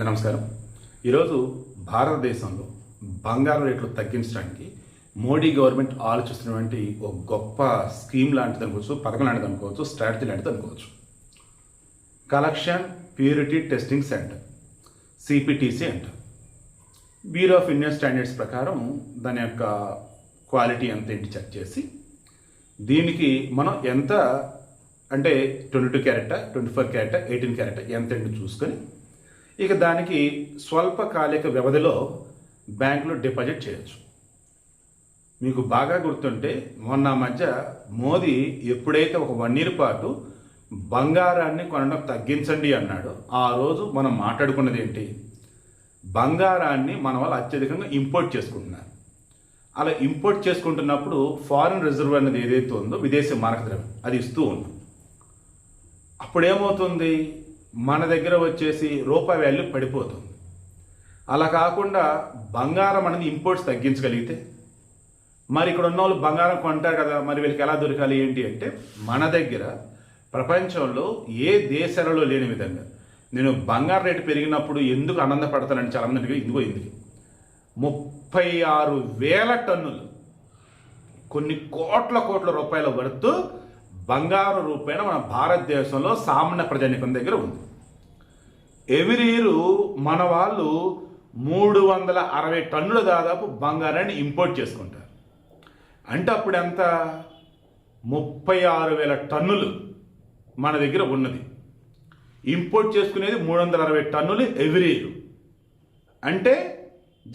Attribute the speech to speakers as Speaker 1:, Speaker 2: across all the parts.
Speaker 1: నమస్కారం. ఈరోజు భారతదేశంలో బంగారం రేట్లు తగ్గించడానికి మోడీ గవర్నమెంట్ ఆలోచిస్తున్నటువంటి ఒక గొప్ప స్కీమ్ లాంటిది అనుకోవచ్చు, పథకం లాంటిది అనుకోవచ్చు, స్ట్రాటజీ లాంటిది అనుకోవచ్చు. కలెక్షన్ ప్యూరిటీ టెస్టింగ్ సెంటర్, సిపిటిసి అంటారు. బ్యూరో ఆఫ్ ఇండియన్ స్టాండర్డ్స్ ప్రకారం దాని యొక్క క్వాలిటీ ఎంత ఏంటి చెక్ చేసి దీనికి మనం ఎంత అంటే 22 క్యారెట్, 24 క్యారెట్, 18 క్యారెట్ ఎంత ఏంటి చూసుకొని ఇక దానికి స్వల్పకాలిక వ్యవధిలో బ్యాంకులో డిపాజిట్ చేయొచ్చు. మీకు బాగా గుర్తుంటే మొన్న మధ్య మోదీ ఎప్పుడైతే ఒక 1 year పాటు బంగారాన్ని కొనడం తగ్గించండి అన్నాడో ఆ రోజు మనం మాట్లాడుకున్నది ఏంటి? బంగారాన్ని మన వాళ్ళు అత్యధికంగా ఇంపోర్ట్ చేసుకుంటున్నారు. అలా ఇంపోర్ట్ చేసుకుంటున్నప్పుడు ఫారిన్ రిజర్వ్ అనేది ఏదైతే ఉందో విదేశీ మారక ద్రవ్యం అది ఇస్తూ ఉన్నాం. అప్పుడేమవుతుంది? మన దగ్గర వచ్చేసి రూపాయి వాల్యూ పడిపోతుంది. అలా కాకుండా బంగారం అనేది ఇంపోర్ట్స్ తగ్గించగలిగితే మరి ఇక్కడ ఉన్న వాళ్ళు బంగారం కొంటారు కదా, మరి వీళ్ళకి ఎలా దొరకాలి ఏంటి అంటే మన దగ్గర ప్రపంచంలో ఏ దేశాలలో లేని విధంగా నేను బంగారం రేటు పెరిగినప్పుడు ఎందుకు ఆనందపడతానని చాలామంది ఇందుకో 36,000 టన్నులు కొన్ని కోట్ల రూపాయల వర్తు బంగారు రూపాయన మన భారతదేశంలో సామాన్య ప్రజానికం దగ్గర ఉంది. ఎవ్రీ ఇయర్ మన వాళ్ళు 360 టన్నుల దాదాపు బంగారాన్ని ఇంపోర్ట్ చేసుకుంటారు. అంటే అప్పుడు ఎంత? 36,000 టన్నులు మన దగ్గర ఉన్నది. ఇంపోర్ట్ చేసుకునేది 360 టన్నులు ఎవ్రీ ఇయర్. అంటే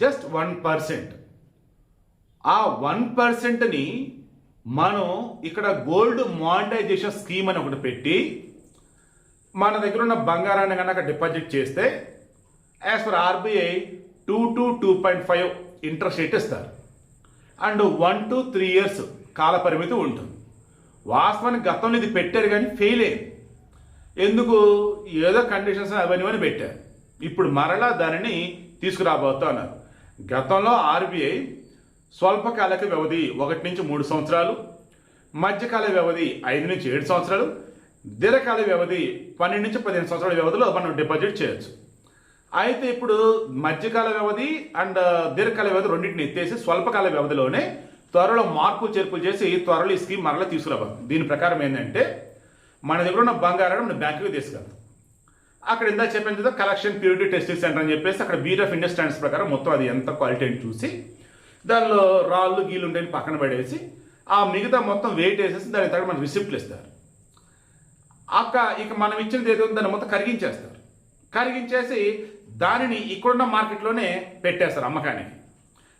Speaker 1: జస్ట్ 1%. ఆ 1%ని మనం ఇక్కడ గోల్డ్ మానిటైజేషన్ స్కీమ్ అని ఒకటి పెట్టి మన దగ్గర ఉన్న బంగారాన్ని కనుక డిపాజిట్ చేస్తే as per RBI 2 to 2.5 interest rate ఇస్తారు. అండ్ 1 to 3 years కాల పరిమితి ఉంటుంది. వాస్తవానికి గతంలో ఇది పెట్టారు కానీ ఫెయిల్ అయింది. ఎందుకు? ఏదో కండిషన్స్ అవన్నీ పెట్టారు. ఇప్పుడు మరలా దానిని తీసుకురాబోతా అన్నారు. గతంలో ఆర్బీఐ స్వల్పకాలిక వ్యవధి 1 నుంచి 3 సంవత్సరాలు, మధ్యకాల వ్యవధి 5 నుంచి 7 సంవత్సరాలు, దీర్ఘకాల వ్యవధి 12 నుంచి 15 సంవత్సరాల వ్యవధిలో మనం డిపాజిట్ చేయొచ్చు. అయితే ఇప్పుడు మధ్యకాల వ్యవధి అండ్ దీర్ఘకాల వ్యవధి రెండింటిని ఎత్తేసి స్వల్పకాల వ్యవధిలోనే త్వరలో మార్పు చేర్పులు చేసి త్వరలో ఈ స్కీమ్ మరలా తీసుకురాబోతుంది. దీని ప్రకారం ఏంటంటే మన దగ్గర ఉన్న బంగారాన్ని మన బ్యాంకుకి తీసుకెళ్తాం. అక్కడ ఇందా చెప్పిన కదా కలెక్షన్ ప్యూరిటీ టెస్టింగ్ సెంటర్ అని చెప్పేసి అక్కడ బ్యూరో ఆఫ్ ఇండియన్ స్టాండర్డ్స్ ప్రకారం మొత్తం అది ఎంత క్వాలిటీ అని చూసి దానిలో రాళ్ళు గీళ్ళు ఉంటాయని పక్కన పడేసి ఆ మిగతా మొత్తం వెయిట్ వేసేసి దాని తగ్గ మనకు రిసిప్ట్లు ఇస్తారు. ఇక మనం ఇచ్చినది ఏదో దాన్ని మొత్తం కరిగించేస్తారు. కరిగించేసి దానిని ఇక్కడున్న మార్కెట్లోనే పెట్టేస్తారు అమ్మకానికి.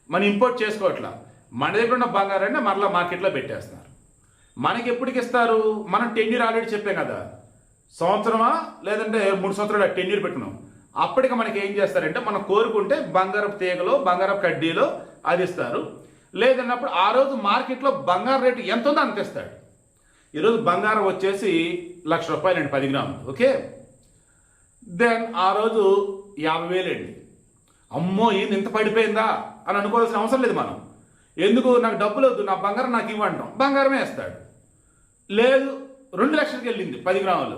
Speaker 1: మనం ఇంపోర్ట్ చేసుకోవట్లా, మన దగ్గర ఉన్న బంగారాన్ని మరలా మార్కెట్లో పెట్టేస్తున్నారు. మనకి ఎప్పటికి ఇస్తారు? మనం 10 years ఆల్రెడీ చెప్పాం కదా, సంవత్సరమా లేదంటే 3 సంవత్సరాలు 10 years పెట్టినాం. అప్పటికి మనకి ఏం చేస్తారంటే మనం కోరుకుంటే బంగారపు తీగలో బంగారపు కడ్డీలో అది ఇస్తారు. లేదన్నప్పుడు ఆ రోజు మార్కెట్లో బంగారం రేటు ఎంత ఉందో అంత ఇస్తాడు. ఈరోజు బంగారం వచ్చేసి ₹1,00,000 అండి 10 గ్రాములు. ఓకే, దెన్ ఆ రోజు 50,000 అండి. అమ్మో ఏంది ఇంత పడిపోయిందా అని అనుకోవాల్సిన అవసరం లేదు మనం. ఎందుకు? నాకు డబ్బులు వద్దు, నా బంగారం నాకు ఇవ్వంటాం, బంగారమే ఇస్తాడు. లేదు 2,00,000కి వెళ్ళింది 10 గ్రాములు.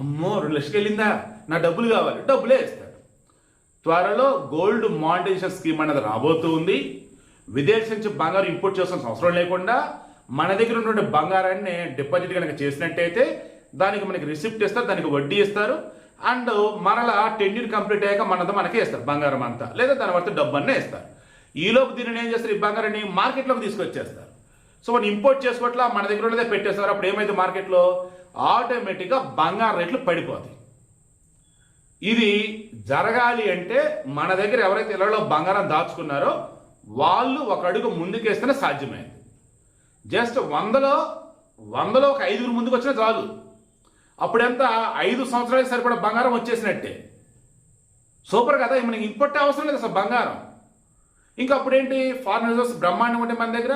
Speaker 1: అమ్మో 2,00,000కి వెళ్ళిందా, నా డబ్బులు కావాలి, డబ్బులే ఇస్తాడు. త్వరలో గోల్డ్ మానిటైజేషన్ స్కీమ్ అనేది రాబోతూ ఉంది. విదేశీ నుంచి బంగారం ఇంపోర్ట్ చేయాల్సిన అవసరం లేకుండా మన దగ్గర ఉన్నటువంటి బంగారాన్ని డిపాజిట్ కనుక చేసినట్టయితే దానికి మనకి రిసిప్ట్ ఇస్తారు, దానికి వడ్డీ ఇస్తారు. అండ్ మరలా 10 years కంప్లీట్ అయ్యాక మనకే ఇస్తారు బంగారం అంతా, లేదా దాని వల్ల డబ్బు అన్నీ ఇస్తారు. ఈలోపు దీనిని ఏం చేస్తారు? ఈ బంగారాన్ని మార్కెట్లోకి తీసుకొచ్చేస్తారు. సో మనం ఇంపోర్ట్ చేసుకోవట్లా, మన దగ్గర ఉన్నదే పెట్టేస్తారు. అప్పుడు ఏమైతే మార్కెట్లో ఆటోమేటిక్గా బంగారం రేట్లు పడిపోతాయి. ఇది జరగాలి అంటే మన దగ్గర ఎవరైతే ఇళ్లలో బంగారం దాచుకున్నారో వాళ్ళు ఒక అడుగు ముందుకేస్తేనే సాధ్యమైంది. జస్ట్ 100లో ఒక 5 ముందుకు వచ్చినా చాలు. అప్పుడెంత? 5 సంవత్సరాలకి సరిపడా బంగారం వచ్చేసినట్టే. సూపర్ కదా. మనకి ఇంపోర్ట్ అవసరం లేదు అసలు బంగారం. ఇంకా అప్పుడేంటి? ఫారిన్ రిజర్వ్స్ బ్రహ్మాండం ఉంటే మన దగ్గర,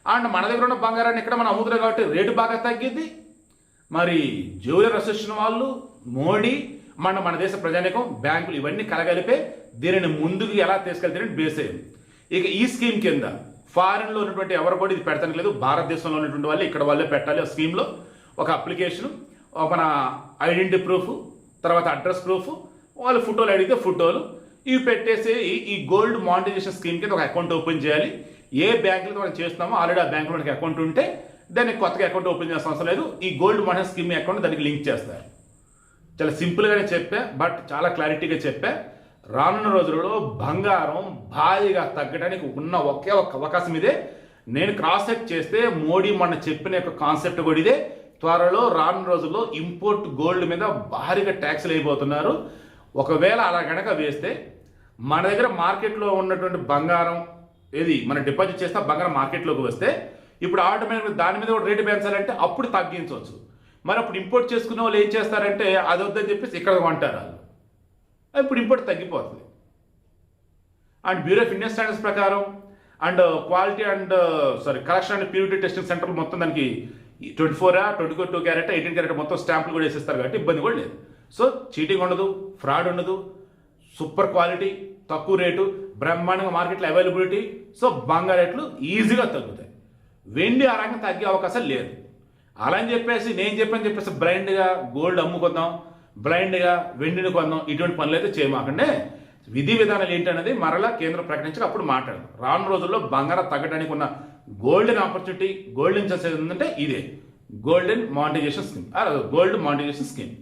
Speaker 1: అండ్ మన దగ్గర ఉన్న బంగారాన్ని ఇక్కడ మనం అమ్ముతున్నాం కాబట్టి రేటు బాగా తగ్గిద్ది. మరి జ్యువెలరీ అసోసియేషన్ వాళ్ళు, మోడీ, మన దేశ ప్రజానికం, బ్యాంకులు ఇవన్నీ కలగలిపే దీనిని ముందుకు ఎలా తీసుకెళ్తారని బేస్ అయ్యింది. ఇక ఈ స్కీమ్ కింద ఫారిన్లో ఉన్నటువంటి ఎవరు కూడా ఇది పెడతానికి లేదు. భారతదేశంలో ఉన్నటువంటి వాళ్ళు ఇక్కడ వాళ్ళే పెట్టాలి. ఆ స్కీమ్లో ఒక అప్లికేషన్, ఒక ఐడెంటిటీ ప్రూఫ్, తర్వాత అడ్రస్ ప్రూఫ్, వాళ్ళు ఫోటోలు అడిగితే ఫోటోలు ఇవి పెట్టేసి ఈ గోల్డ్ మానిటైజేషన్ స్కీమ్ కింద ఒక అకౌంట్ ఓపెన్ చేయాలి. ఏ బ్యాంకులో మనం చేస్తున్నామో ఆల్రెడీ ఆ బ్యాంకులో మనకి అకౌంట్ ఉంటే దానికి కొత్తగా అకౌంట్ ఓపెన్ చేయాల్సిన అవసరం లేదు. ఈ గోల్డ్ మానిటైజేషన్ స్కీమ్ అకౌంట్ దానికి లింక్ చేస్తారు. చాలా సింపుల్గానే చెప్పా, బట్ చాలా క్లారిటీగా చెప్పా. రానున్న రోజులలో బంగారం భారీగా తగ్గడానికి ఉన్న ఒకే ఒక్క అవకాశం ఇదే. నేను క్రాస్ చెక్ చేస్తే మోడీ మొన్న చెప్పిన యొక్క కాన్సెప్ట్ కూడా ఇదే. త్వరలో రానున్న రోజుల్లో ఇంపోర్ట్ గోల్డ్ మీద భారీగా ట్యాక్స్లు అయిపోతున్నారు. ఒకవేళ అలా గనక వేస్తే మన దగ్గర మార్కెట్లో ఉన్నటువంటి బంగారం ఏది మనం డిపాజిట్ చేస్తే బంగారం మార్కెట్లోకి వస్తే ఇప్పుడు ఆటోమేటిక్గా దాని మీద కూడా రేటు పెంచాలంటే అప్పుడు తగ్గించవచ్చు. మరి అప్పుడు ఇంపోర్ట్ చేసుకునే వాళ్ళు ఏం చేస్తారంటే అది వద్దని చెప్పేసి ఇక్కడ కొంటారు వాళ్ళు. ఇప్పుడు ఇంపోర్ట్ తగ్గిపోతుంది. And bureau of Indian standards ప్రకారం and quality and collection and purity testing సెంటర్లు మొత్తం దానికి 24 క్యారెట్ 18 క్యారెట్ మొత్తం స్టాంపులు కూడా వేసేస్తారు కాబట్టి ఇబ్బంది కూడా లేదు. సో చీటింగ్ ఉండదు, ఫ్రాడ్ ఉండదు, సూపర్ క్వాలిటీ, తక్కువ రేటు, బ్రహ్మాండంగా మార్కెట్లో అవైలబిలిటీ. సో బంగారు రేట్లు ఈజీగా తగ్గుతాయి. వెండి ఆ రకంగా తగ్గే అవకాశం లేదు. అలా అని చెప్పేసి నేను చెప్పేసి బ్లైండ్గా గోల్డ్ అమ్ముకుందాం, బ్లైండ్గా వెండిని కొందాం, ఇటువంటి పనులు అయితే చేయమాకండి. విధి విధానాలు ఏంటనేది మరలా కేంద్రం ప్రకటించక అప్పుడు మాట్లాడదాం. రాను రోజుల్లో బంగారం తగ్గడానికి ఉన్న గోల్డెన్ ఆపర్చునిటీ, గోల్డెన్ ఛాన్స్ ఏంటంటే ఇదే golden monetization scheme, gold monetization scheme.